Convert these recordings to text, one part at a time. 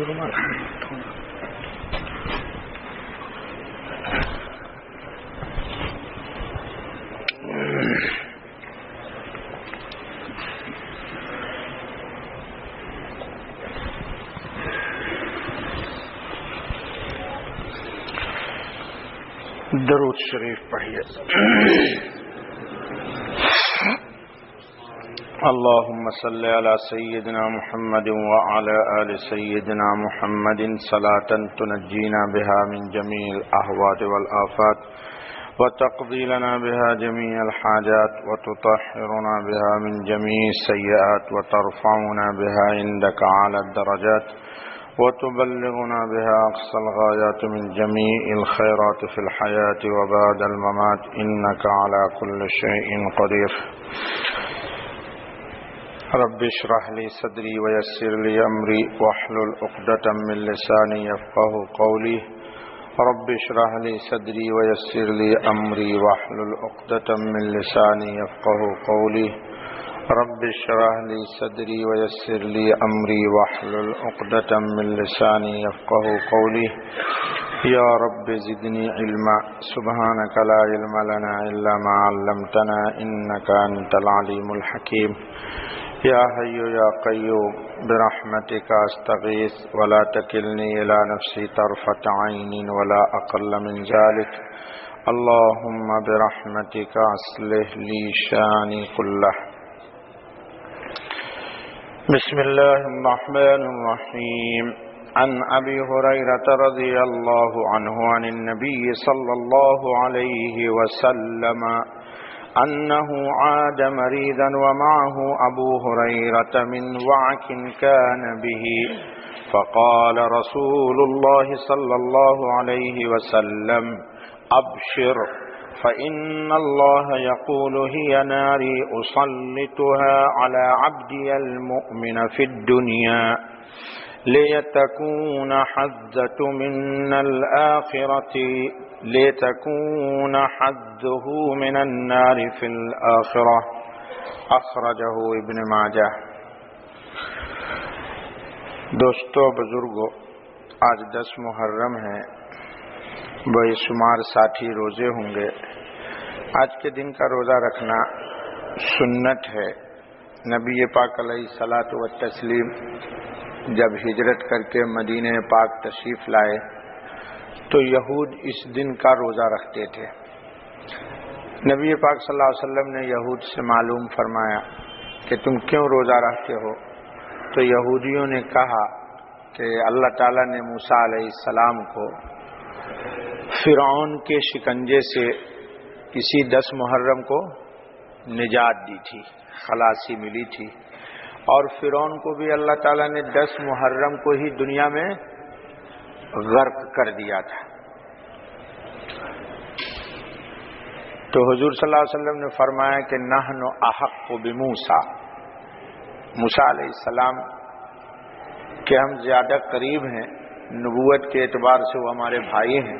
درود شریف پڑھیے. اللهم صل على سيدنا محمد وعلى آل سيدنا محمد صلاة تنجينا بها من جميع الأهوال والآفات وتقضي لنا بها جميع الحاجات وتطهرنا بها من جميع السيئات وترفعنا بها عندك على الدرجات وتبلغنا بها أقصى الغايات من جميع الخيرات في الحياة وبعد الممات إنك على كل شيء قدير. رب اشرح لي صدري ويسر لي أمري واحلل عقدة من لساني يفقهوا قولي. رب اشرح لي صدري ويسر لي أمري واحلل عقدة من لساني يفقهوا قولي. رب اشرح لي صدري ويسر لي أمري واحلل عقدة من لساني يفقهوا قولي. يا رب زدني علما سبحانك لا علم لنا إلا ما علمتنا إنك أنت العليم الحكيم. يا حي يا قيوم برحمتك أستغيث ولا تكلني إلى نفسي طرفة عين ولا أقل من ذلك. اللهم برحمتك أصلح لي شاني كله. بسم الله الرحمن الرحيم. عن أبي هريرة رضي الله عنه عن النبي صلى الله عليه وسلم أنه عاد مريضا ومعه أبو هريرة من وعك كان به فقال رسول الله صلى الله عليه وسلم أبشر فإن الله يقول هي ناري أسلطها على عبدي المؤمن في الدنيا ليتكون حظة من الآخرة لتكون حظه من النار في الآخرة. اخرجہ ابن ماجہ. دوستو بزرگو، آج 10 محرم ہے. بے شمار ساتھی روزے ہوں گے. آج کے دن کا روزہ رکھنا سنت ہے. نبی پاک علیہ الصلاۃ والتسلیم جب ہجرت کر کے مدینہ پاک تشریف لائے تو یہود اس دن کا روزہ رکھتے تھے. نبی پاک صلی اللہ علیہ وسلم نے یہود سے معلوم فرمایا کہ تم کیوں روزہ رکھتے ہو؟ تو یہودیوں نے کہا کہ اللہ تعالیٰ نے موسیٰ علیہ السلام کو فرعون کے شکنجے سے اسی 10 محرم کو نجات دی تھی، خلاصی ملی تھی، اور فرعون کو بھی اللہ تعالیٰ نے 10 محرم کو ہی دنیا میں غرق کر دیا تھا. تو حضور صلی اللہ علیہ وسلم نے فرمایا کہ نحن احق بموسیٰ، موسیٰ علیہ السلام کہ ہم زیادہ قریب ہیں نبوت کے اعتبار سے، وہ ہمارے بھائی ہیں،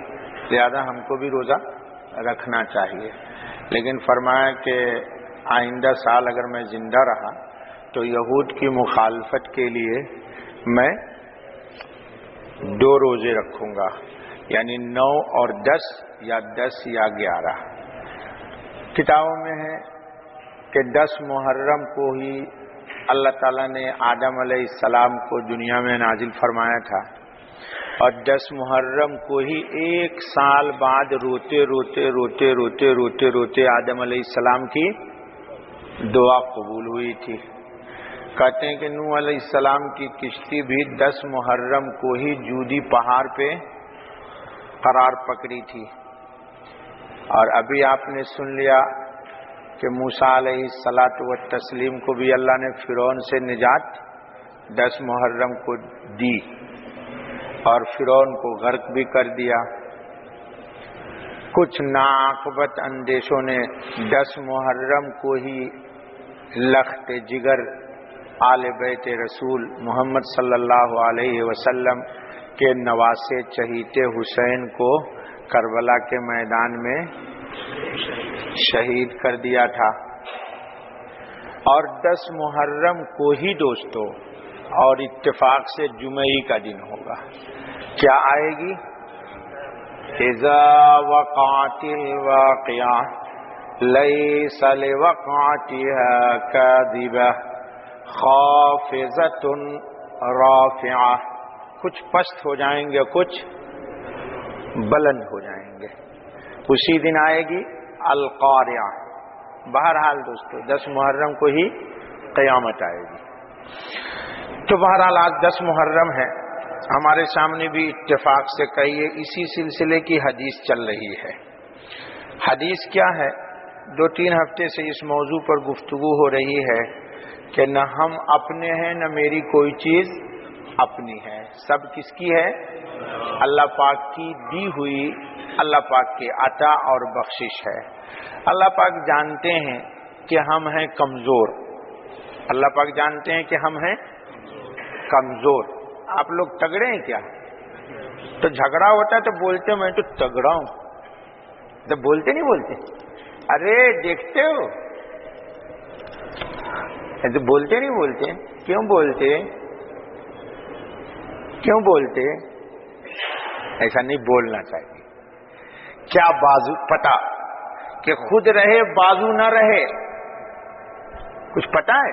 لہذا ہم کو بھی روزہ رکھنا چاہیے. لیکن فرمایا کہ آئندہ سال اگر میں زندہ رہا تو یہود کی مخالفت کے لیے میں 2 روزے رکھوں گا، یعنی 9 اور 10 یا 10 یا 11. کتابوں میں ہے کہ 10 محرم کو ہی اللہ تعالیٰ نے آدم علیہ السلام کو دنیا میں نازل فرمایا تھا، اور 10 محرم کو ہی 1 سال بعد روتے روتے آدم علیہ السلام کی دعا قبول ہوئی تھی. کہتے ہیں کہ نوح علیہ السلام کی کشتی بھی 10 محرم کو ہی جودی پہاڑ پہ قرار پکڑی تھی. اور ابھی آپ نے سن لیا کہ موسیٰ علیہ الصلاۃ والتسلیم کو بھی اللہ نے فرعون سے نجات 10 محرم کو دی اور فرعون کو غرق بھی کر دیا. کچھ ناعاقبت اندیشوں نے 10 محرم کو ہی لخت جگر آل بیت رسول محمد صلی اللہ علیہ وسلم کے نواسے چہیتے حسین کو کربلا کے میدان میں شہید کر دیا تھا. اور 10 محرم کو ہی دوستو اور اتفاق سے جمعے کا دن ہوگا. کیا آئے گی؟ اذا وقعت الواقعہ لیس لوقعتها کاذبہ خافضۃ رافعہ. کچھ پست ہو جائیں گے، کچھ بلند ہو جائیں گے. اسی دن آئے گی القاریہ. بہرحال دوستو 10 محرم کو ہی قیامت آئے گی. تو بہرحال آج 10 محرم ہے. ہمارے سامنے بھی اتفاق سے کہیے اسی سلسلے کی حدیث چل رہی ہے. حدیث کیا ہے؟ 2-3 ہفتے سے اس موضوع پر گفتگو ہو رہی ہے کہ نہ ہم اپنے ہیں نہ میری کوئی چیز اپنی ہے. سب کس کی ہے؟ اللہ پاک کی دی ہوئی، اللہ پاک کے عطا اور بخشش ہے. اللہ پاک جانتے ہیں کہ ہم ہیں کمزور. اللہ پاک جانتے ہیں کہ ہم ہیں کمزور. آپ لوگ تگڑے ہیں کیا؟ تو جھگڑا ہوتا ہے تو بولتے میں تو تگڑا ہوں، تو بولتے نہیں بولتے؟ ارے دیکھتے ہو تو بولتے نہیں بولتے؟ کیوں بولتے؟ کیوں بولتے؟ ایسا نہیں بولنا چاہیے. کیا بازو پتا کہ خود رہے بازو نہ رہے؟ کچھ پتا ہے؟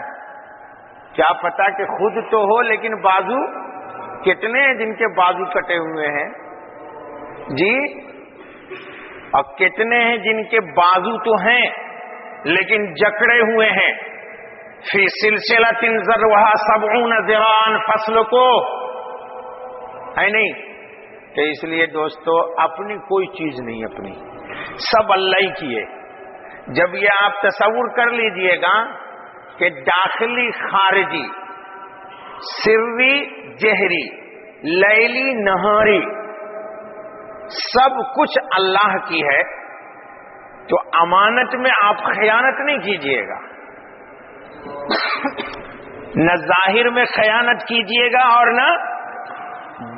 کیا پتا کہ خود تو ہو لیکن بازو کتنے ہیں جن کے بازو کٹے ہوئے ہیں جی؟ اور کتنے ہیں جن کے بازو تو ہیں لیکن جکڑے ہوئے ہیں. فی سلسلۃ ذرعھا 70 ذراعا فاسلکوہ ہے نہیں؟ تو اس لیے دوستو اپنی کوئی چیز نہیں، اپنی سب اللہ ہی کی ہے. جب یہ آپ تصور کر لیجئے گا کہ داخلی خارجی، سری جہری، لیلی نہاری سب کچھ اللہ کی ہے، تو امانت میں آپ خیانت نہیں کیجئے گا. نہ ظاہر میں خیانت کیجئے گا اور نہ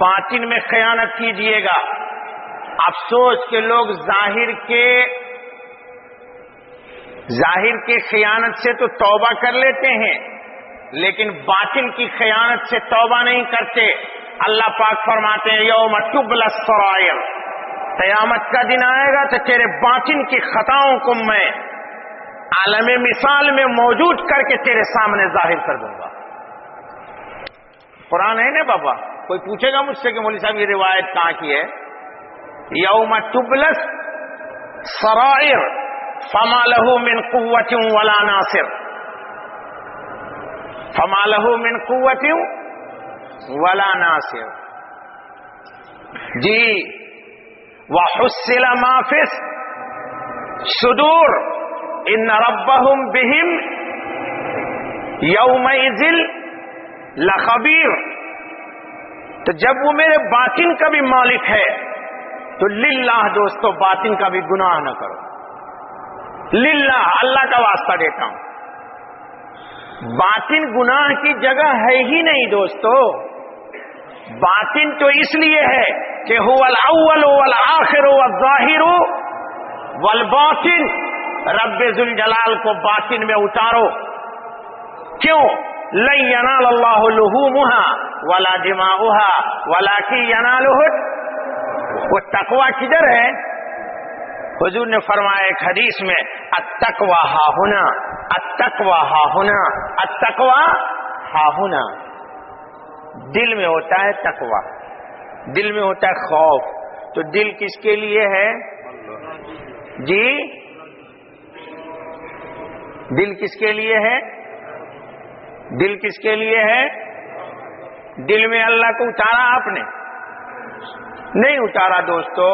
باطن میں خیانت کیجئے گا. افسوس کہ لوگ ظاہر کے خیانت سے تو توبہ کر لیتے ہیں لیکن باطن کی خیانت سے توبہ نہیں کرتے. اللہ پاک فرماتے ہیں یوم تبلی السرائر، قیامت کا دن آئے گا تو تیرے باطن کی خطاؤں کو میں عالم مثال میں موجود کر کے تیرے سامنے ظاہر کر دوں گا. قرآن ہے نا بابا. کوئی پوچھے گا مجھ سے کہ مولوی صاحب یہ روایت کہاں کی ہے؟ یوم تبلی السرائر فما له من قوة ولا ناصر، فما له من قوة ولا ناصر. جی وحصل ما في الصدور ان ربهم بهم يومئذ لخبیر. تو جب وہ میرے باطن کا بھی مالک ہے تو للہ دوستو باطن کا بھی گناہ نہ کرو. للہ اللہ کا واسطہ دیتا ہوں. باطن گناہ کی جگہ ہے ہی نہیں دوستو. باطن تو اس لیے ہے کہ هو الاول والآخر والظاہر والباطن. رب ذوالجلال کو باطن میں اتارو. کیوں؟ لن ینال اللہ لحومها ولا دماؤها ولکن ینالہ. وہ تقوی کدھر ہے؟ حضور نے فرمایا ایک حدیث میں التقوی ہا ہنا، التقوی ہا ہنا، التقوی ہا ہنا. دل میں ہوتا ہے تقوی، دل میں ہوتا ہے خوف. تو دل کس کے لیے ہے جی؟ دل کس کے لیے ہے؟ دل کس کے لیے ہے؟ دل میں اللہ کو اتارا آپ نے؟ نہیں اتارا دوستو.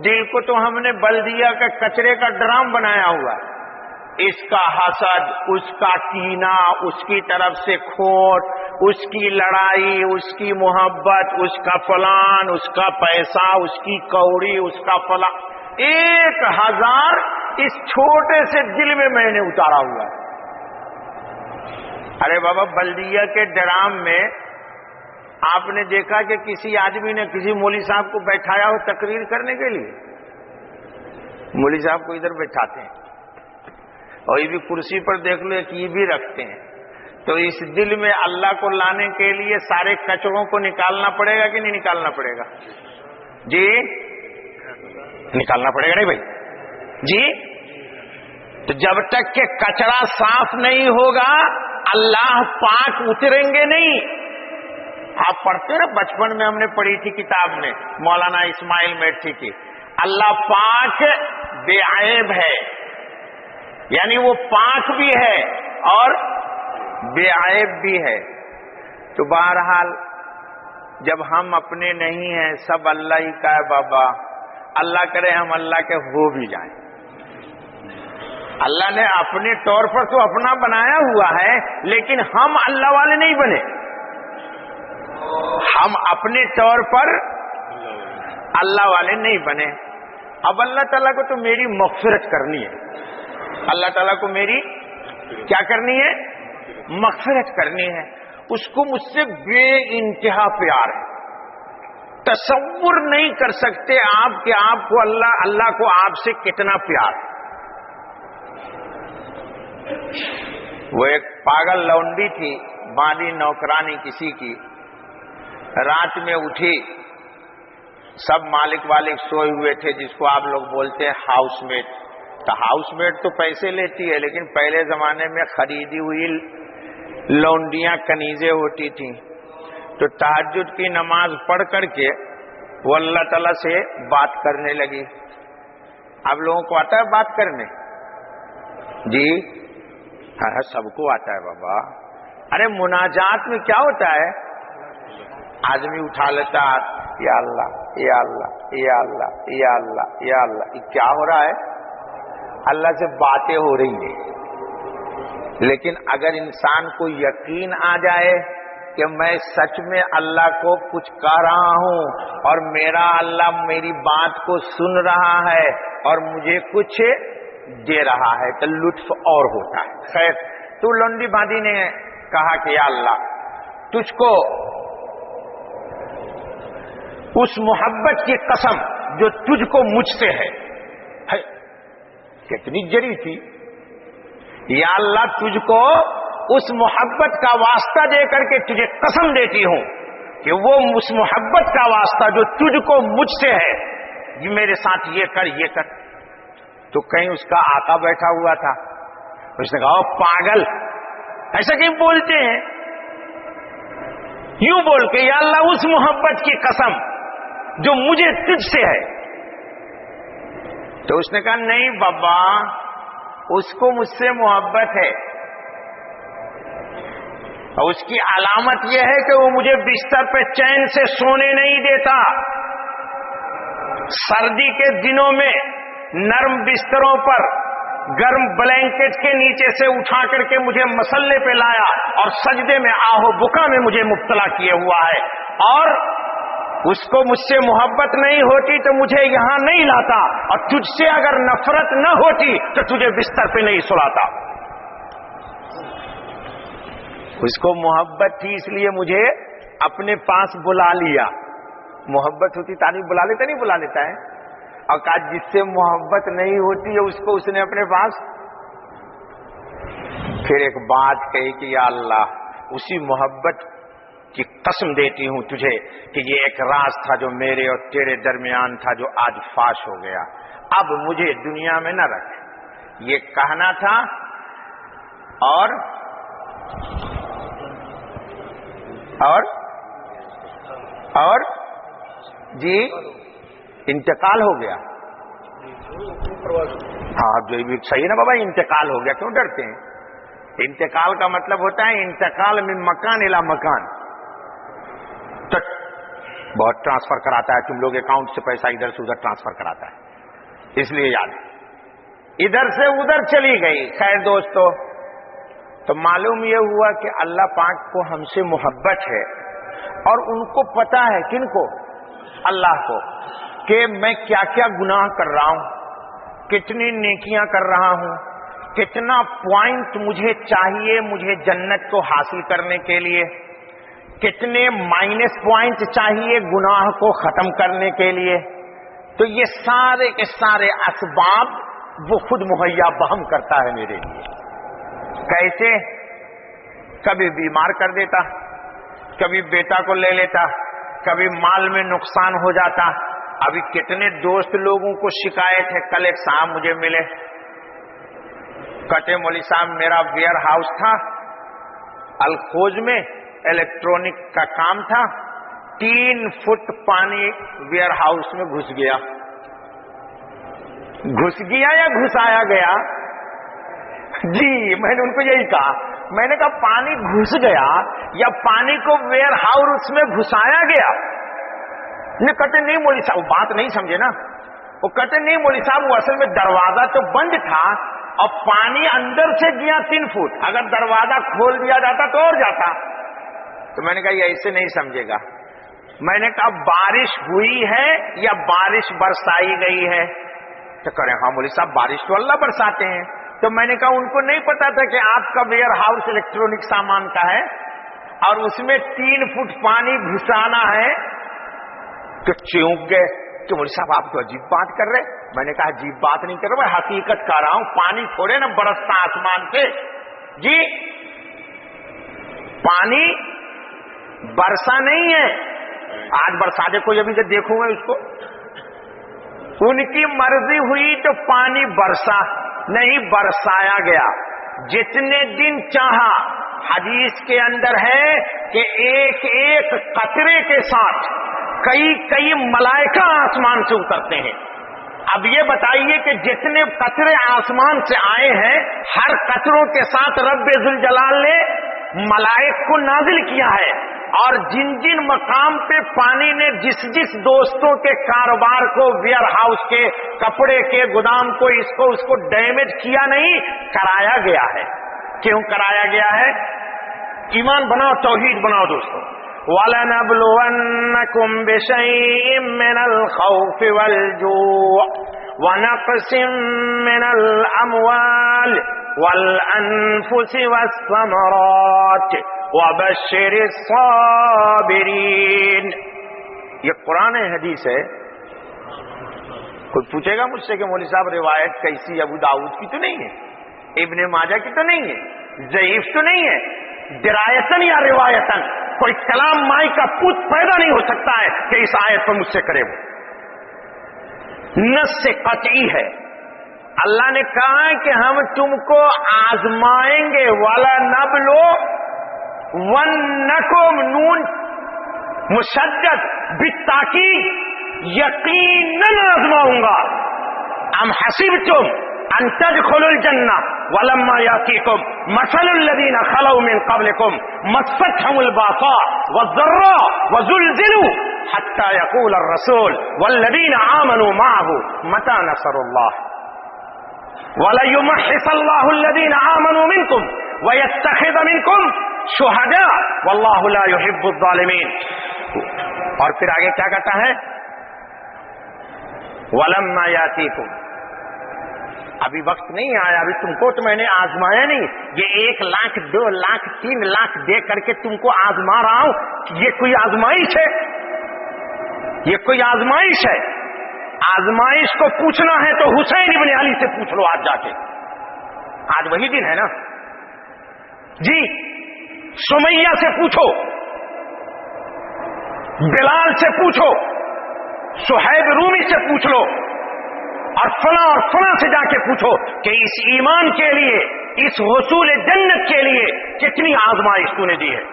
دل کو تو ہم نے بلدیہ کا کچرے کا ڈرام بنایا ہوا. اس کا حسد، اس کا کینہ، اس کی طرف سے کھوٹ، اس کی لڑائی، اس کی محبت، اس کا فلان، اس کا پیسہ، اس کی کوڑی، اس کا فلان، 1000 اس چھوٹے سے دل میں نے اتارا ہوا ہے. ارے بابا بلدیہ کے ڈرام میں آپ نے دیکھا کہ کسی آدمی نے کسی مولوی صاحب کو بیٹھایا ہو تقریر کرنے کے لیے؟ مولوی صاحب کو ادھر بیٹھاتے ہیں اور یہ بھی کرسی پر دیکھ لو ایک یہ بھی رکھتے ہیں. تو اس دل میں اللہ کو لانے کے لیے سارے کچروں کو نکالنا پڑے گا کہ نہیں نکالنا پڑے گا؟ جی نکالنا پڑے گا نہیں بھائی جی؟ تو جب تک کہ کچرا صاف نہیں ہوگا اللہ پاک اتریں گے نہیں۔ آپ پڑھتے نا، بچپن میں ہم نے پڑھی تھی کتاب میں مولانا اسماعیل میٹھی کی، اللہ پاک بے عیب ہے، یعنی وہ پاک بھی ہے اور بے عیب بھی ہے۔ تو بہرحال جب ہم اپنے نہیں ہیں، سب اللہ ہی کا ہے بابا، اللہ کرے ہم اللہ کے ہو بھی جائیں۔ اللہ نے اپنے طور پر تو اپنا بنایا ہوا ہے، لیکن ہم اللہ والے نہیں بنے، ہم اپنے طور پر اللہ والے نہیں بنے۔ اب اللہ تعالیٰ کو تو میری مغفرت کرنی ہے، اللہ تعالیٰ کو میری کیا کرنی ہے؟ مغفرت کرنی ہے۔ اس کو مجھ سے بے انتہا پیار ہے، تصور نہیں کر سکتے آپ کہ آپ کو اللہ کو آپ سے کتنا پیار ہے۔ وہ ایک پاگل لونڈی تھی، باندھی نوکرانی کسی کی، رات میں اٹھی، سب مالک والک سوئے ہوئے تھے، جس کو آپ لوگ بولتے ہیں ہاؤس میٹ۔ تو ہاؤس میٹ تو پیسے لیتی ہے، لیکن پہلے زمانے میں خریدی ہوئی لونڈیاں کنیزیں ہوتی تھیں۔ تو تہجد کی نماز پڑھ کر کے وہ اللہ تعالیٰ سے بات کرنے لگی۔ آپ لوگوں کو آتا ہے بات کرنے؟ جی ہاں سب کو آتا ہے بابا۔ ارے مناجات میں کیا ہوتا ہے؟ آدمی اٹھا لیتا ہے، یا اللہ یا اللہ یا اللہ یا اللہ یا اللہ۔ یہ کیا ہو رہا ہے؟ اللہ سے باتیں ہو رہی ہیں۔ لیکن اگر انسان کو یقین آ جائے کہ میں سچ میں اللہ کو کچھ کہہ رہا ہوں اور میرا اللہ میری بات کو سن رہا ہے اور مجھے کچھ دے رہا ہے، تو لطف اور ہوتا ہے۔ خیر، تو لونڈی باندھی نے کہا کہ یا اللہ تجھ کو اس محبت کی قسم جو تجھ کو مجھ سے ہے، کتنی جری تھی، یا اللہ تجھ کو اس محبت کا واسطہ دے کر کے تجھے قسم دیتی ہوں کہ وہ اس محبت کا واسطہ جو تجھ کو مجھ سے ہے، یہ میرے ساتھ یہ کر یہ کر۔ تو کہیں اس کا آقا بیٹھا ہوا تھا، اس نے کہا پاگل ایسا کیوں بولتے ہیں؟ یوں بول کے یا اللہ اس محبت کی قسم جو مجھے تجھ سے ہے۔ تو اس نے کہا نہیں بابا، اس کو مجھ سے محبت ہے، اور اس کی علامت یہ ہے کہ وہ مجھے بستر پہ چین سے سونے نہیں دیتا۔ سردی کے دنوں میں نرم بستروں پر گرم بلینکٹ کے نیچے سے اٹھا کر کے مجھے مسلے پہ لایا اور سجدے میں آہو بکا میں مجھے مبتلا کیے ہوا ہے، اور اس کو مجھ سے محبت نہیں ہوتی تو مجھے یہاں نہیں لاتا، اور تجھ سے اگر نفرت نہ ہوتی تو تجھے بستر پہ نہیں سلاتا۔ اس کو محبت تھی اس لیے مجھے اپنے پاس بلا لیا۔ محبت ہوتی تو آدمی بلا لیتا نہیں؟ بلا لیتا ہے۔ اور کہا جس سے محبت نہیں ہوتی ہے اس کو اس نے اپنے پاس۔ پھر ایک بات کہی کہ یا اللہ اسی محبت کی قسم دیتی ہوں تجھے کہ یہ ایک راز تھا جو میرے اور تیرے درمیان تھا، جو آج فاش ہو گیا، اب مجھے دنیا میں نہ رکھ۔ یہ کہنا تھا اور جی انتقال ہو گیا۔ ہاں جو بھی صحیح نا بابا، انتقال ہو گیا، کیوں ڈرتے ہیں؟ انتقال کا مطلب ہوتا ہے انتقال من مکان الی مکان۔ تو بہت ٹرانسفر کراتا ہے، تم لوگ اکاؤنٹ سے پیسہ ادھر سے ادھر ٹرانسفر کراتا ہے، اس لیے یاد ہے ادھر سے ادھر چلی گئی۔ خیر دوستو، تو معلوم یہ ہوا کہ اللہ پاک کو ہم سے محبت ہے، اور ان کو پتا ہے، کن کو؟ اللہ کو، کہ میں کیا کیا گناہ کر رہا ہوں، کتنی نیکیاں کر رہا ہوں، کتنا پوائنٹ مجھے چاہیے مجھے جنت کو حاصل کرنے کے لیے، کتنے مائنس پوائنٹ چاہیے گناہ کو ختم کرنے کے لیے۔ تو یہ سارے کے سارے اسباب وہ خود مہیا بہم کرتا ہے میرے لیے۔ کیسے؟ کبھی بیمار کر دیتا، کبھی بیٹا کو لے لیتا، کبھی مال میں نقصان ہو جاتا۔ ابھی کتنے دوست لوگوں کو شکایت ہے، کل ایک صاحب مجھے ملے، کہتے مولوی صاحب میرا ویئر ہاؤس تھا الخوج میں، الیکٹرانک کا کام تھا، 3 فٹ پانی ویئر ہاؤس میں گھس گیا۔ گھس گیا یا گھسایا گیا؟ جی میں نے ان کو یہی کہا، میں نے کہا پانی گھس گیا یا پانی کو ویئر ہاؤس میں گھسایا گیا؟ نہیں، کہتے نہیں مولوی صاحب، وہ بات نہیں سمجھے نا، وہ کہتے نہیں مولوی صاحب وہ اصل میں دروازہ تو بند تھا اور پانی اندر سے گیا 3 فٹ، اگر دروازہ کھول دیا جاتا تو اور جاتا۔ تو میں نے کہا یہ ایسے نہیں سمجھے گا۔ میں نے کہا بارش ہوئی ہے یا بارش برسائی گئی ہے؟ تو کہہ رہے ہاں مولوی صاحب بارش تو اللہ برساتے ہیں۔ تو میں نے کہا ان کو نہیں پتا تھا کہ آپ کا ویئر ہاؤس الیکٹرانک سامان کا ہے اور اس میں 3 فٹ پانی گھسانا ہے؟ تو چونک گئے کہ مولوی صاحب آپ تو عجیب بات کر رہے۔ میں نے کہا عجیب بات نہیں کر رہا، میں حقیقت کہہ رہا ہوں، پانی تھوڑے نہ برستا آسمان سے، جی پانی برسا نہیں ہے۔ آج برسا دے کوئی، ابھی سے دیکھوں گا اس کو، ان کی مرضی ہوئی تو پانی برسا، نہیں برسایا گیا۔ جتنے دن چاہا، حدیث کے اندر ہے کہ ایک ایک قطرے کے ساتھ کئی ملائکہ آسمان سے اترتے ہیں۔ اب یہ بتائیے کہ جتنے قطرے آسمان سے آئے ہیں، ہر قطروں کے ساتھ رب ذوالجلال نے ملائک کو نازل کیا ہے، اور جن جن مقام پہ پانی نے جس دوستوں کے کاروبار کو، ویئر ہاؤس کے، کپڑے کے گودام کو، اس کو ڈیمیج کیا نہیں، کرایا گیا ہے۔ کیوں کرایا گیا ہے؟ ایمان بناؤ، توحید بناؤ دوستوں۔ وَلَنَبْلُوَنَّكُمْ بِشَيْءٍ مِّنَ الْخَوْفِ وَالْجُوعِ وَنَقْصٍ مِّنَ الْأَمْوَالِ وَالْأَنفُسِ وَالثَّمَرَاتِ وَبَشِّرِ الصَّابِرِينَ۔ یہ قرآن حدیث ہے۔ کوئی پوچھے گا مجھ سے کہ مولوی صاحب روایت کیسی؟ ابو داؤد کی تو نہیں ہے، ابن ماجہ کی تو نہیں ہے، ضعیف تو نہیں ہے، درایتن یا روایتن کوئی کلام مائی کا پوت پیدا نہیں ہو سکتا ہے کہ اس آیت پر مجھ سے کرے۔ وہ نص سے قطعی ہے۔ اللہ نے کہا کہ ہم تم کو آزمائیں گے، وَلَنَبْلُوَنَّكُمْ، نون مشدد بالتاکید، یقیناً آزماؤں گا۔ ام حسبتم ان تدخلوا الجنہ ولما یاتیکم مثل الذین خلوا من قبلکم مستهم الباساء والضراء وزلزلوا حتى يقول الرسول والذین آمنوا معه متى نصر اللہ وَلَيُمَحِّصَ اللَّهُ الَّذِينَ آمَنُوا مِنْكُمْ وَيَتَّخِذَ مِنْكُمْ شُهَدَاءَ وَاللَّهُ لَا يُحِبُّ الظَّالِمِينَ۔ اور پھر آگے کیا کہتا ہے؟ وَلَمَّا يَأْتِيكُمْ، ابھی وقت نہیں آیا، ابھی تم کو تو میں نے آزمایا نہیں، یہ 1 لاکھ 2 لاکھ 3 لاکھ دے کر کے تم کو آزما رہا ہوں، یہ کوئی آزمائش ہے؟ یہ کوئی آزمائش ہے؟ آزمائش کو پوچھنا ہے تو حسین ابن علی سے پوچھ لو، آج جا کے، آج وہی دن ہے نا جی۔ سمیہ سے پوچھو، بلال سے پوچھو، صہیب رومی سے پوچھ لو، اور فلاں سے جا کے پوچھو کہ اس ایمان کے لیے، اس حصول جنت کے لیے کتنی آزمائش تو نے دی ہے۔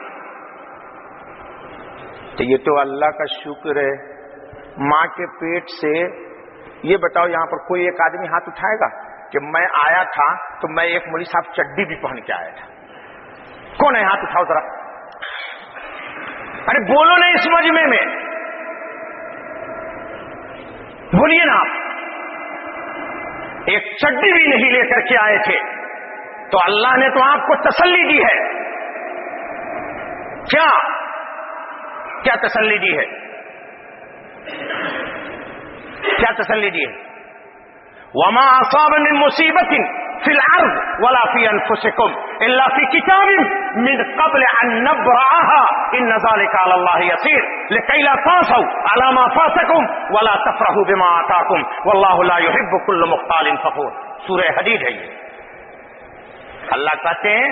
تو یہ تو اللہ کا شکر ہے، ماں کے پیٹ سے۔ یہ بتاؤ یہاں پر کوئی ایک آدمی ہاتھ اٹھائے گا کہ میں آیا تھا تو میں ایک مولوی صاحب چڈی بھی پہن کے آیا تھا؟ کون ہے؟ ہاتھ اٹھاؤ ذرا، ارے بولو نا اس مجمع میں، بولیے نا آپ۔ ایک چڈی بھی نہیں لے کر کے آئے تھے تو اللہ نے تو آپ کو تسلی دی ہے۔ کیا تسلی دی ہے؟ کیا تسلی دی ہے؟ وما اصاب من مصیبت فی الارض ولا فی انفسکم الا فی کتاب من قبل ان نبرأها ان ذلک علی اللہ یسیر لکی لا تاسوا علی ما فاتکم ولا تفرحوا بما آتاکم واللہ لا یحب کل مختال فخور۔ سورہ حدید ہے یہ۔ اللہ کہتے ہیں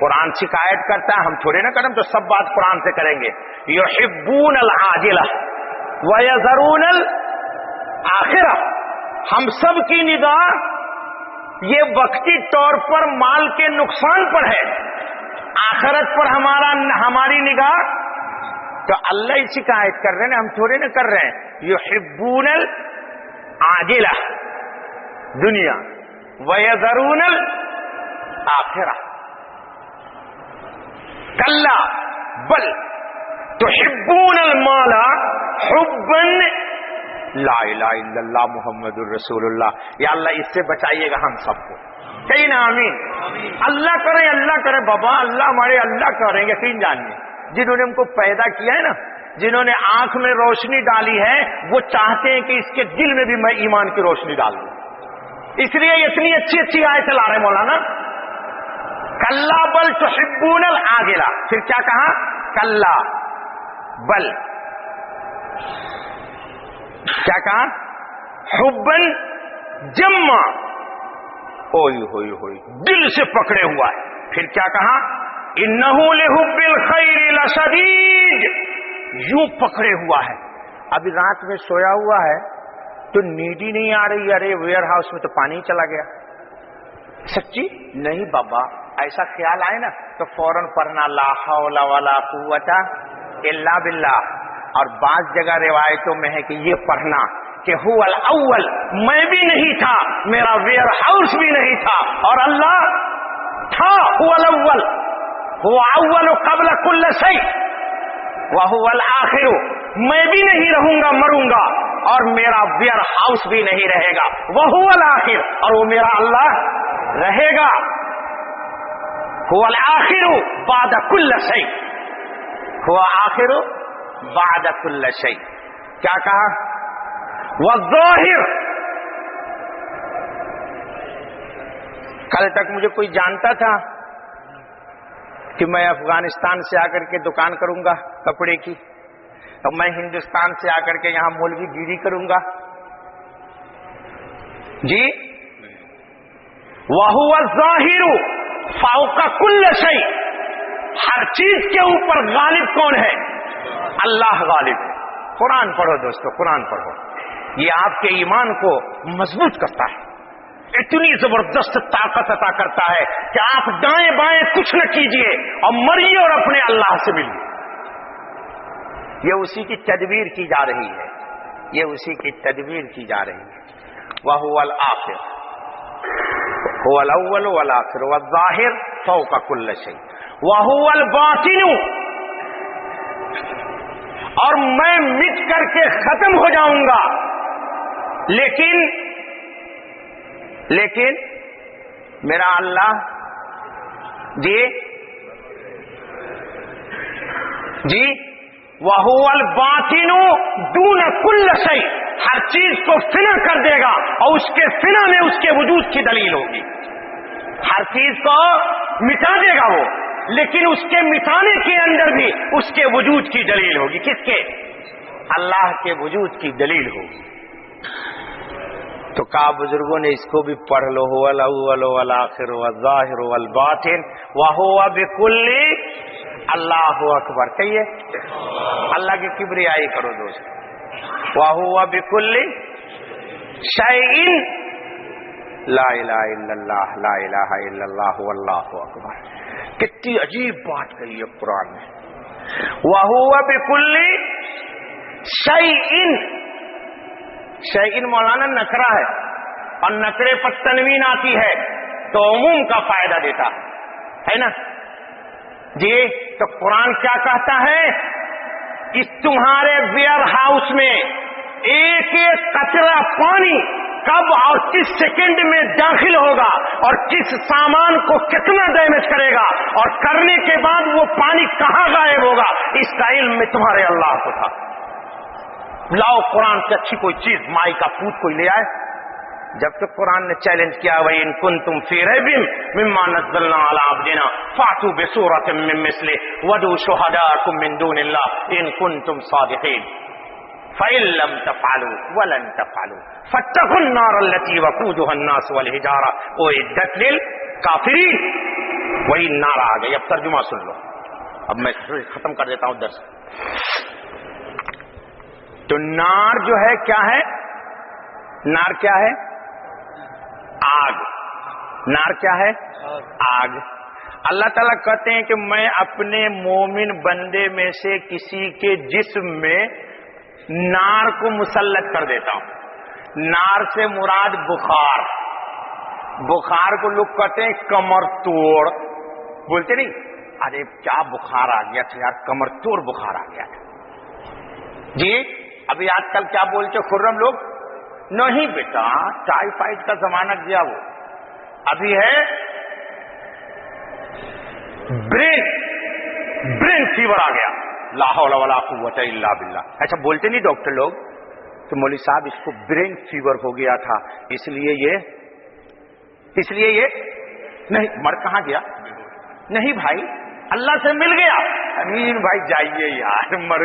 قرآن شکایت کرتا ہے، ہم تھوڑے نہ کریں تو سب بات قرآن سے کریں گے. یحبون العاجلہ ویذرون الآخرہ. ہم سب کی نگاہ یہ وقتی طور پر مال کے نقصان پر ہے، آخرت پر ہماری نگاہ. تو اللہ ہی شکایت کر رہے ہیں، ہم تھوڑے نہ کر رہے ہیں. یحبون العاجلہ دنیا ویذرون الآخرہ. کلا بل تحبون المال حبا لا الہ الا اللہ محمد الرسول اللہ. یا اللہ اس سے بچائیے گا ہم سب کو. کہیں نا آمین. اللہ کرے بابا، اللہ ہمارے اللہ کریں گے. یقین جانیے جنہوں نے ہم کو پیدا کیا ہے نا، جنہوں نے آنکھ میں روشنی ڈالی ہے، وہ چاہتے ہیں کہ اس کے دل میں بھی میں ایمان کی روشنی ڈال دوں. اس لیے اتنی اچھی آیت لا رہے مولانا. کلا بل تحبون العاجلہ. پھر کیا کہا؟ کلا بل کیا کہا؟ حبن جمع. ہوئی ہوئی ہوئی دل سے پکڑے ہوا ہے. پھر کیا کہا؟ انہ لحب الخیر لشدید. یوں پکڑے ہوا ہے. ابھی رات میں سویا ہوا ہے تو نیند ہی نہیں آ رہی. ارے ویئر ہاؤس میں تو پانی چلا گیا. سچی نہیں بابا، ایسا خیال آئے نا تو فوراً پڑھنا لا حول ولا قوت الا باللہ. اور بعض جگہ روایتوں میں ہے کہ یہ پڑھنا کہ هو الاول، میں بھی نہیں تھا، میرا ویئر ہاؤس بھی نہیں تھا، اور اللہ تھا. هو الاول، هو اول قبل كل شيء وهو الاخر. میں بھی نہیں رہوں گا، مروں گا، اور میرا ویئر ہاؤس بھی نہیں رہے گا. وهو الاخر، اور وہ میرا اللہ رہے گا. هو الآخر بعد كل شيء، هو آخر بعد كل شيء. کیا کہا؟ والظاہر. کل تک مجھے کوئی جانتا تھا کہ میں افغانستان سے آ کر کے دکان کروں گا کپڑے کی، اور میں ہندوستان سے آ کر کے یہاں مولوی گیری کروں گا؟ جی. وَهُوَ الظَّاهِرُ فوق کل شیء. ہر چیز کے اوپر غالب کون ہے؟ اللہ غالب ہے. قرآن پڑھو دوستو، قرآن پڑھو. یہ آپ کے ایمان کو مضبوط کرتا ہے. اتنی زبردست طاقت عطا کرتا ہے کہ آپ دائیں بائیں کچھ نہ کیجئے اور مریے اور اپنے اللہ سے ملیے. یہ اسی کی تدبیر کی جا رہی ہے، یہ اسی کی تدبیر کی جا رہی ہے. وَهُوَ الْآخِرُ هو الاول والآخر والظاہر فوق کل شیء وهو الباطن. اور میں مٹ کر کے ختم ہو جاؤں گا، لیکن میرا اللہ جی وَهُوَ الْبَاطِنُ دُونَ كُلِّ شَيْءٍ. ہر چیز کو فنا کر دے گا، اور اس کے فنا میں اس کے وجود کی دلیل ہوگی. ہر چیز کو مٹا دے گا وہ، لیکن اس کے مٹانے کے اندر بھی اس کے وجود کی دلیل ہوگی. کس کے؟ اللہ کے وجود کی دلیل ہوگی. تو کہا بزرگوں نے اس کو بھی پڑھ لو. هو الاول والآخر والظاہر والباطن وهو بكل. اللہ اکبر کہیے. اللہ کی کبریائی کرو دوست. وَهُوَ بِكُلِّ شَيْءٍ لا الہ الا اللہ، لا الہ الا اللہ واللہ اکبر. کتنی عجیب بات کہی ہے قرآن میں. وَهُوَ بِكُلِّ شَيْءٍ. شَيْءٍ مولانا نکرہ ہے، اور نکرے پر تنوین آتی ہے تو عموم کا فائدہ دیتا ہے نا جی. تو قرآن کیا کہتا ہے؟ اس تمہارے ویئر ہاؤس میں ایک ایک قطرہ پانی کب اور کس سیکنڈ میں داخل ہوگا، اور کس سامان کو کتنا ڈیمیج کرے گا، اور کرنے کے بعد وہ پانی کہاں غائب ہوگا، اس کا علم میں تمہارے اللہ کو تھا. لاؤ قرآن سے اچھی کوئی چیز، مائی کا پوت کوئی لے آئے. جب تک قرآن نے چیلنج کیا وَإِن كُنتُمْ فِي رَيْبٍ مِّمَّا نَزَّلْنَا عَلَىٰ عَبْدِنَا فَأْتُوا بِسُورَةٍ مِّن مِّثْلِهِ وَادْعُوا شُهَدَاءَكُم مِّن دُونِ اللَّهِ إِن كُنتُمْ صَادِقِينَ فَإِن لَّمْ تَفْعَلُوا وَلَن تَفْعَلُوا فَاتَّقُوا النَّارَ الَّتِي وَقُودُهَا النَّاسُ وَالْحِجَارَةُ أُعِدَّتْ لِلْكَافِرِينَ. وہی نعرہ آ گئی. اب ترجمہ سن لو, اب میں ختم کر دیتا ہوں درس. تو نار جو ہے کیا ہے؟ نار کیا ہے؟ آگ. نار کیا ہے؟ آگ. اللہ تعالیٰ کہتے ہیں کہ میں اپنے مومن بندے میں سے کسی کے جسم میں نار کو مسلط کر دیتا ہوں. نار سے مراد بخار. بخار کو لوگ کہتے ہیں کمر توڑ, بولتے نہیں ارے کیا بخار آ گیا تھا یار, کمر توڑ بخار آ گیا تھا. جی ابھی آج کل کیا بولتے خرم لوگ؟ نہیں بیٹا ٹائیفائڈ کا زمانہ گیا, وہ ابھی ہے برین فیور آ گیا. لا حول ولا قوت الا باللہ. ایسا بولتے نہیں ڈاکٹر لوگ کہ مولوی صاحب اس کو برین فیور ہو گیا تھا اس لیے یہ نہیں. مر کہاں گیا؟ نہیں بھائی اللہ سے مل گیا. امین بھائی جائیے یار, مر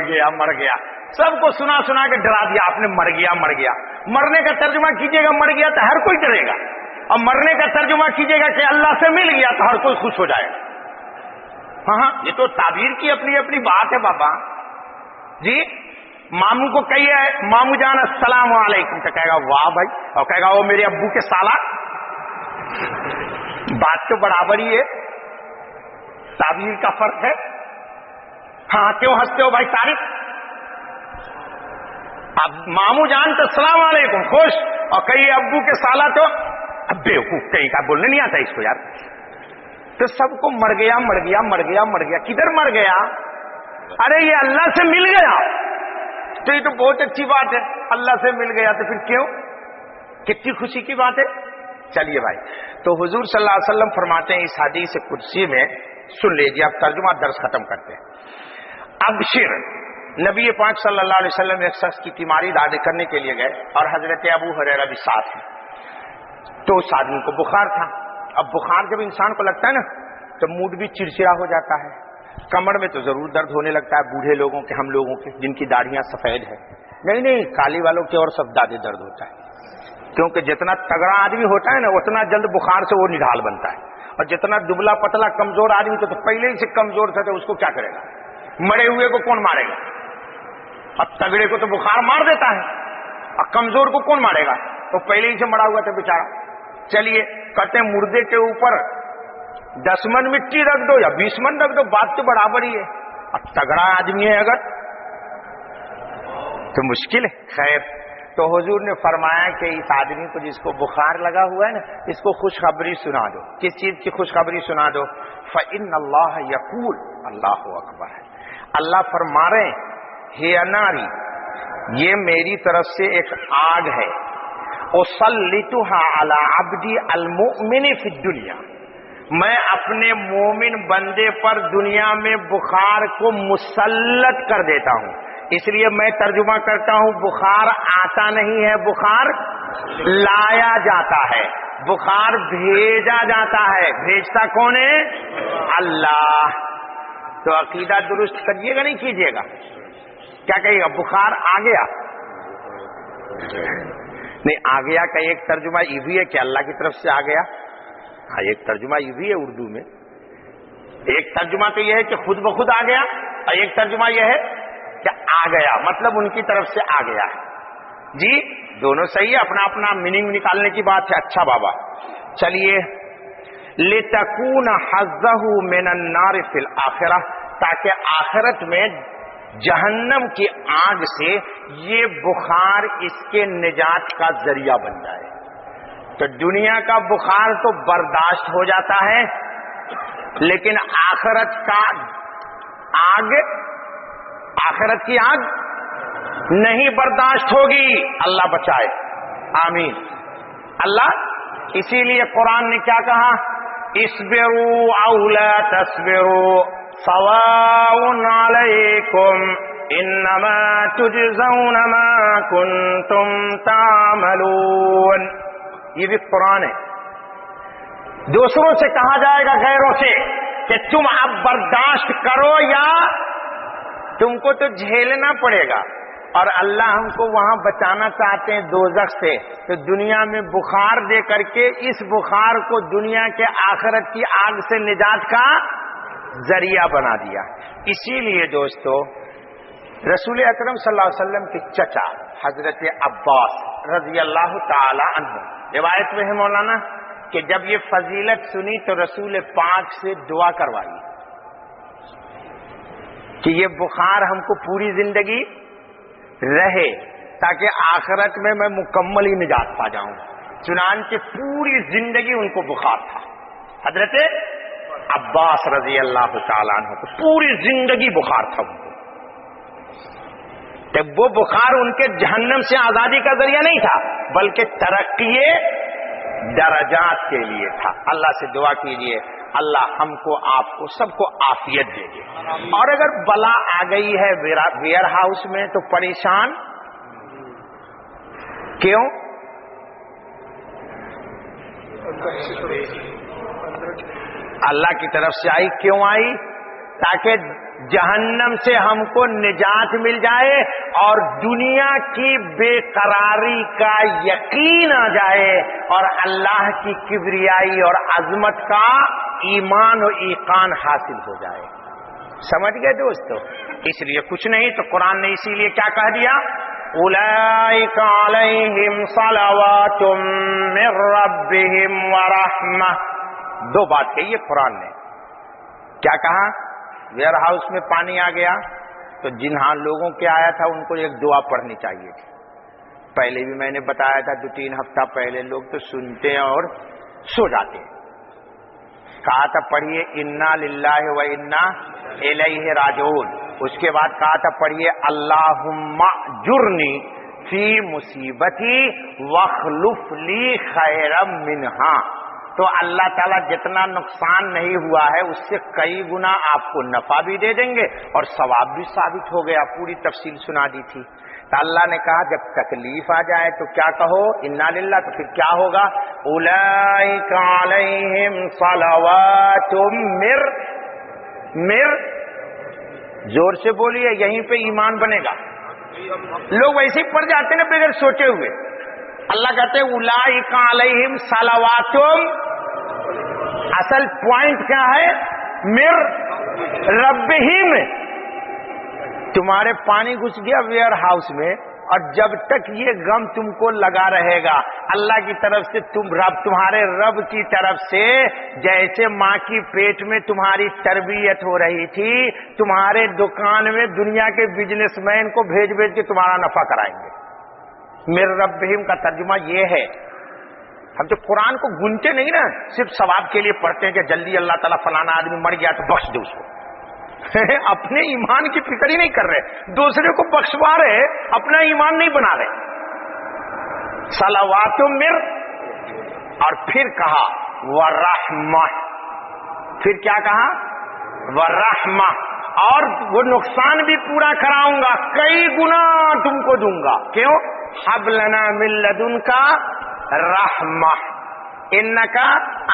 گیا. سب کو سنا کے ڈرا دیا آپ نے, مر گیا. مرنے کا ترجمہ کیجیے گا مر گیا تو ہر کوئی ڈرے گا, اور مرنے کا ترجمہ کیجیے گا کہ اللہ سے مل گیا تو ہر کوئی خوش ہو جائے گا. ہاں یہ تو تعبیر کی اپنی اپنی بات ہے بابا جی. ماموں کو کہیے ماموں جان السلام علیکم تو کہے گا واہ بھائی, اور کہے گا وہ میرے ابو کے سالہ. بات تو برابر ہی ہے, تعبیر کا فرق ہے. ہاں کیوں ہنستے ہو بھائی طارق؟ اب ماموں جان تو السلام علیکم خوش, اور کہیے ابو کے سالہ تو اب بیوقوف کہیں کا, بولنے نہیں آتا اس کو یار. تو سب کو مر گیا. کدھر مر گیا؟ ارے یہ اللہ سے مل گیا. تو یہ تو بہت اچھی بات ہے, اللہ سے مل گیا تو پھر کیوں, کتنی خوشی کی بات ہے. چلیے بھائی, تو حضور صلی اللہ علیہ وسلم فرماتے ہیں اس حدیث قدسی میں, سن لیجیے اب ترجمہ درس ختم کرتے ہیں. ابشر, نبی پاک صلی اللہ علیہ وسلم ایک شخص کی تیماری داد کرنے کے لیے گئے اور حضرت ابو ہریرہ بھی ساتھ ہیں. تو اس آدمی کو بخار تھا. اب بخار جب انسان کو لگتا ہے نا تو موڈ بھی چڑچڑا ہو جاتا ہے, کمر میں تو ضرور درد ہونے لگتا ہے, بوڑھے لوگوں کے, ہم لوگوں کے جن کی داڑھیاں سفید ہے. نہیں کالی والوں کے اور سب زیادہ درد ہوتا ہے, کیونکہ جتنا تگڑا آدمی ہوتا ہے نا اتنا جلد بخار سے وہ نڈھال بنتا ہے, اور جتنا دبلا پتلا کمزور آدمی تو پہلے ہی سے کمزور تھا تو اس کو کیا کرے گا؟ مرے ہوئے کو کون مارے گا؟ اب تگڑے کو تو بخار مار دیتا ہے, اور کمزور کو کون مارے گا؟ تو پہلے ہی سے مڑا ہوا تھا بیچارہ. چلیے کہتے ہیں مردے کے اوپر 10 من مٹی رکھ دو یا 20 من رکھ دو, بات تو برابر ہی ہے. اب تگڑا آدمی ہے اگر تو مشکل ہے. خیر, تو حضور نے فرمایا کہ اس آدمی کو جس کو بخار لگا ہوا ہے نا اس کو خوشخبری سنا دو. کس چیز کی خوشخبری سنا دو؟ فإن اللہ یقول, اللہ اکبر ہے, اللہ فرما رہے ہیں ہے ناری, یہ میری طرف سے ایک آگ ہے, اسلطها علی عبدی المؤمن فی الدنیا, میں اپنے مومن بندے پر دنیا میں بخار کو مسلط کر دیتا ہوں. اس لیے میں ترجمہ کرتا ہوں, بخار آتا نہیں ہے, بخار لایا جاتا ہے, بخار بھیجا جاتا ہے. بھیجتا کون ہے؟ اللہ. تو عقیدہ درست کریے گا نہیں کیجیے گا؟ کیا کہیے گا؟ بخار آ گیا نہیں, آ گیا کا ایک ترجمہ یہ بھی ہے کہ اللہ کی طرف سے آ گیا. ہاں ایک ترجمہ یہ بھی ہے اردو میں. ایک ترجمہ تو یہ ہے کہ خود بخود آ گیا, اور ایک ترجمہ یہ ہے کہ آ گیا مطلب ان کی طرف سے آ گیا ہے. جی دونوں صحیح ہے, اپنا اپنا میننگ نکالنے کی بات ہے. اچھا بابا چلیے, لِتَكُونَ حَظَّهُ مِنَ النَّارِ فِي الْآخِرَةِ, تاکہ آخرت میں جہنم کی آگ سے یہ بخار اس کے نجات کا ذریعہ بن جائے. تو دنیا کا بخار تو برداشت ہو جاتا ہے, لیکن آخرت کا آگ, آخرت کی آگ نہیں برداشت ہوگی. اللہ بچائے, آمین. اللہ اسی لیے قرآن نے کیا کہا؟ اصبروا او لا تصبروا سواء علیکم انما تجزون ما کنتم تعملون. یہ بھی قرآن ہے. دوسروں سے کہا جائے گا, غیروں سے, کہ تم اب برداشت کرو یا تم کو تو جھیلنا پڑے گا, اور اللہ ہم کو وہاں بچانا چاہتے ہیں دوزخ سے، تو دنیا میں بخار دے کر کے اس بخار کو دنیا کے آخرت کی آگ سے نجات کا ذریعہ بنا دیا۔ اسی لیے دوستو رسول اکرم صلی اللہ علیہ وسلم کے چچا حضرت عباس رضی اللہ تعالی عنہ، روایت میں ہے مولانا کہ جب یہ فضیلت سنی تو رسول پاک سے دعا کروائی کہ یہ بخار ہم کو پوری زندگی رہے تاکہ آخرت میں مکمل ہی نجات پا جاؤں۔ چنانچہ پوری زندگی ان کو بخار تھا، حضرت عباس رضی اللہ تعالیٰ عنہ کو پوری زندگی بخار تھا ان کو۔ تب وہ بخار ان کے جہنم سے آزادی کا ذریعہ نہیں تھا بلکہ ترقی درجات کے لیے تھا۔ اللہ سے دعا کیجئے اللہ ہم کو آپ کو سب کو عافیت دے دے، اور اگر بلا آ گئی ہے ویئر ہاؤس میں تو پریشان کیوں؟ اللہ کی طرف سے آئی، کیوں آئی؟ تاکہ جہنم سے ہم کو نجات مل جائے اور دنیا کی بے قراری کا یقین آ جائے اور اللہ کی کبریائی اور عظمت کا ایمان و ایقان حاصل ہو جائے۔ سمجھ گئے دوستو؟ اس لیے کچھ نہیں تو قرآن نے اسی لیے کیا کہہ دیا؟ اولئک علیہم صلوات من ربہم ورحمہ۔ دو بات کہی ہے قرآن نے۔ کیا کہا؟ ویئر ہاؤس میں پانی آ گیا تو جن لوگوں کے آیا تھا ان کو ایک دعا پڑھنی چاہیے تھی۔ پہلے بھی میں نے بتایا تھا 2-3 ہفتہ پہلے، لوگ تو سنتے ہیں اور سو جاتے ہیں۔ کہا تھا پڑھیے انا للہ و انا الیہ راجعون، اس کے بعد کہا تھا پڑھیے اللہم اجرنی فی مصیبتی واخلف لی خیرا منہا۔ تو اللہ تعالیٰ جتنا نقصان نہیں ہوا ہے اس سے کئی گنا آپ کو نفع بھی دے دیں گے اور ثواب بھی ثابت ہو گیا۔ پوری تفصیل سنا دی تھی۔ تو اللہ نے کہا جب تکلیف آ جائے تو کیا کہو؟ انا للہ، تو پھر کیا ہوگا؟ اولئک علیہم صلوات مر زور سے بولیے، یہیں پہ ایمان بنے گا۔ لوگ ویسے ہی پڑھ جاتے ہیں بغیر سوچے ہوئے۔ اللہ کہتے ہیں اولئک علیہم صلوات، اصل پوائنٹ کیا ہے؟ مر ربہم۔ تمہارے پانی گھس گیا ویئر ہاؤس میں اور جب تک یہ غم تم کو لگا رہے گا اللہ کی طرف سے تمہارے رب کی طرف سے جیسے ماں کی پیٹ میں تمہاری تربیت ہو رہی تھی، تمہارے دکان میں دنیا کے بزنس مین کو بھیج کے تمہارا نفع کرائیں گے۔ میرے ربہم کا ترجمہ یہ ہے۔ ہم تو قرآن کو گنتے نہیں نا، صرف ثواب کے لیے پڑھتے ہیں کہ جلدی اللہ تعالیٰ فلانا آدمی مر گیا تو بخش دے اس کو۔ اپنے ایمان کی فکر ہی نہیں کر رہے، دوسرے کو بخشوا رہے، اپنا ایمان نہیں بنا رہے۔ صلوات مر، اور پھر کہا ورحمہ، پھر کیا کہا؟ ورحمہ، اور وہ نقصان بھی پورا کراؤں گا، کئی گنا تم کو دوں گا۔ کیوں؟ حب لنا من لدنک رحمہ انک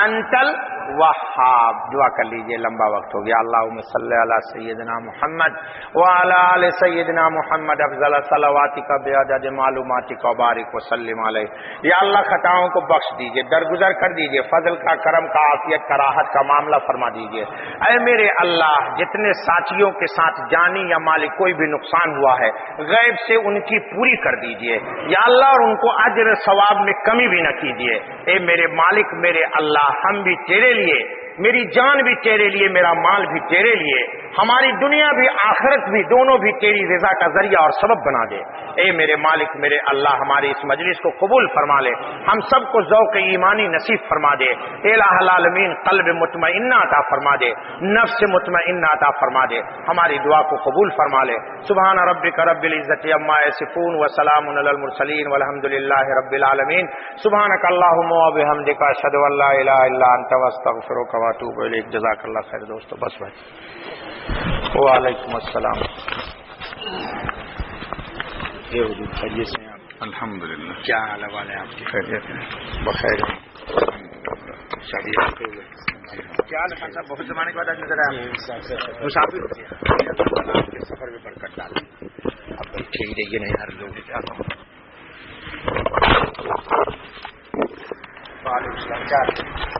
انت الوہاب۔ دعا کر لیجئے، لمبا وقت ہو گیا۔ اللہم صلی علی سیدنا محمد وعلی آل سیدنا محمد افضل صلواتک بعدد معلوماتک وبارک وسلم علیہ۔ یا اللہ خطاؤں کو بخش دیجئے، درگزر کر دیجئے، فضل کا، کرم کا، عافیت کا، راحت کا معاملہ فرما دیجئے۔ اے میرے اللہ، جتنے ساتھیوں کے ساتھ جانی یا مالی کوئی بھی نقصان ہوا ہے غیب سے ان کی پوری کر دیجئے یا اللہ، اور ان کو اجر ثواب میں کمی بھی نہ کیجئے۔ اے میرے مالک، میرے اللہ، ہم بھی تیرے لیے، میری جان بھی تیرے لیے، میرا مال بھی تیرے لیے، ہماری دنیا بھی آخرت بھی دونوں بھی تیری رضا کا ذریعہ اور سبب بنا دے۔ اے میرے مالک، میرے اللہ، ہماری اس مجلس کو قبول فرما لے، ہم سب کو ذوق ایمانی نصیب فرما دے۔ الہ العالمین قلب مطمئنہ عطا فرما دے، نفس مطمئنہ عطا فرما دے، ہماری دعا کو قبول فرما لے۔ سبحان ربک رب العزت عما یصفون وسلام علی المرسلین والحمد للہ رب العالمین۔ سبحانک اللہم وبحمدک، اشہد ان لا الہ الا انت، واستغفرک واتوب الیک۔ جزاک اللہ خیر دوستو۔ بس بھائی، وعلیکم السلام۔ یہ حضور خیریت سے ہیں آپ؟ الحمدللہ۔ کیا حال ہے والے آپ کی؟ خیریت ہے؟ بخیر ہیں؟ شادی کیا حال ہے صاحب؟ بہت زمانے کے بعد آج نظر آیا، مسافر ہوتے ہیں، اللہ آپ کے سفر میں برکت ڈالے۔ اب بیٹھے ہی رہیے نہیں ہر لوگ کیا کہوں. وعلیکم السلام.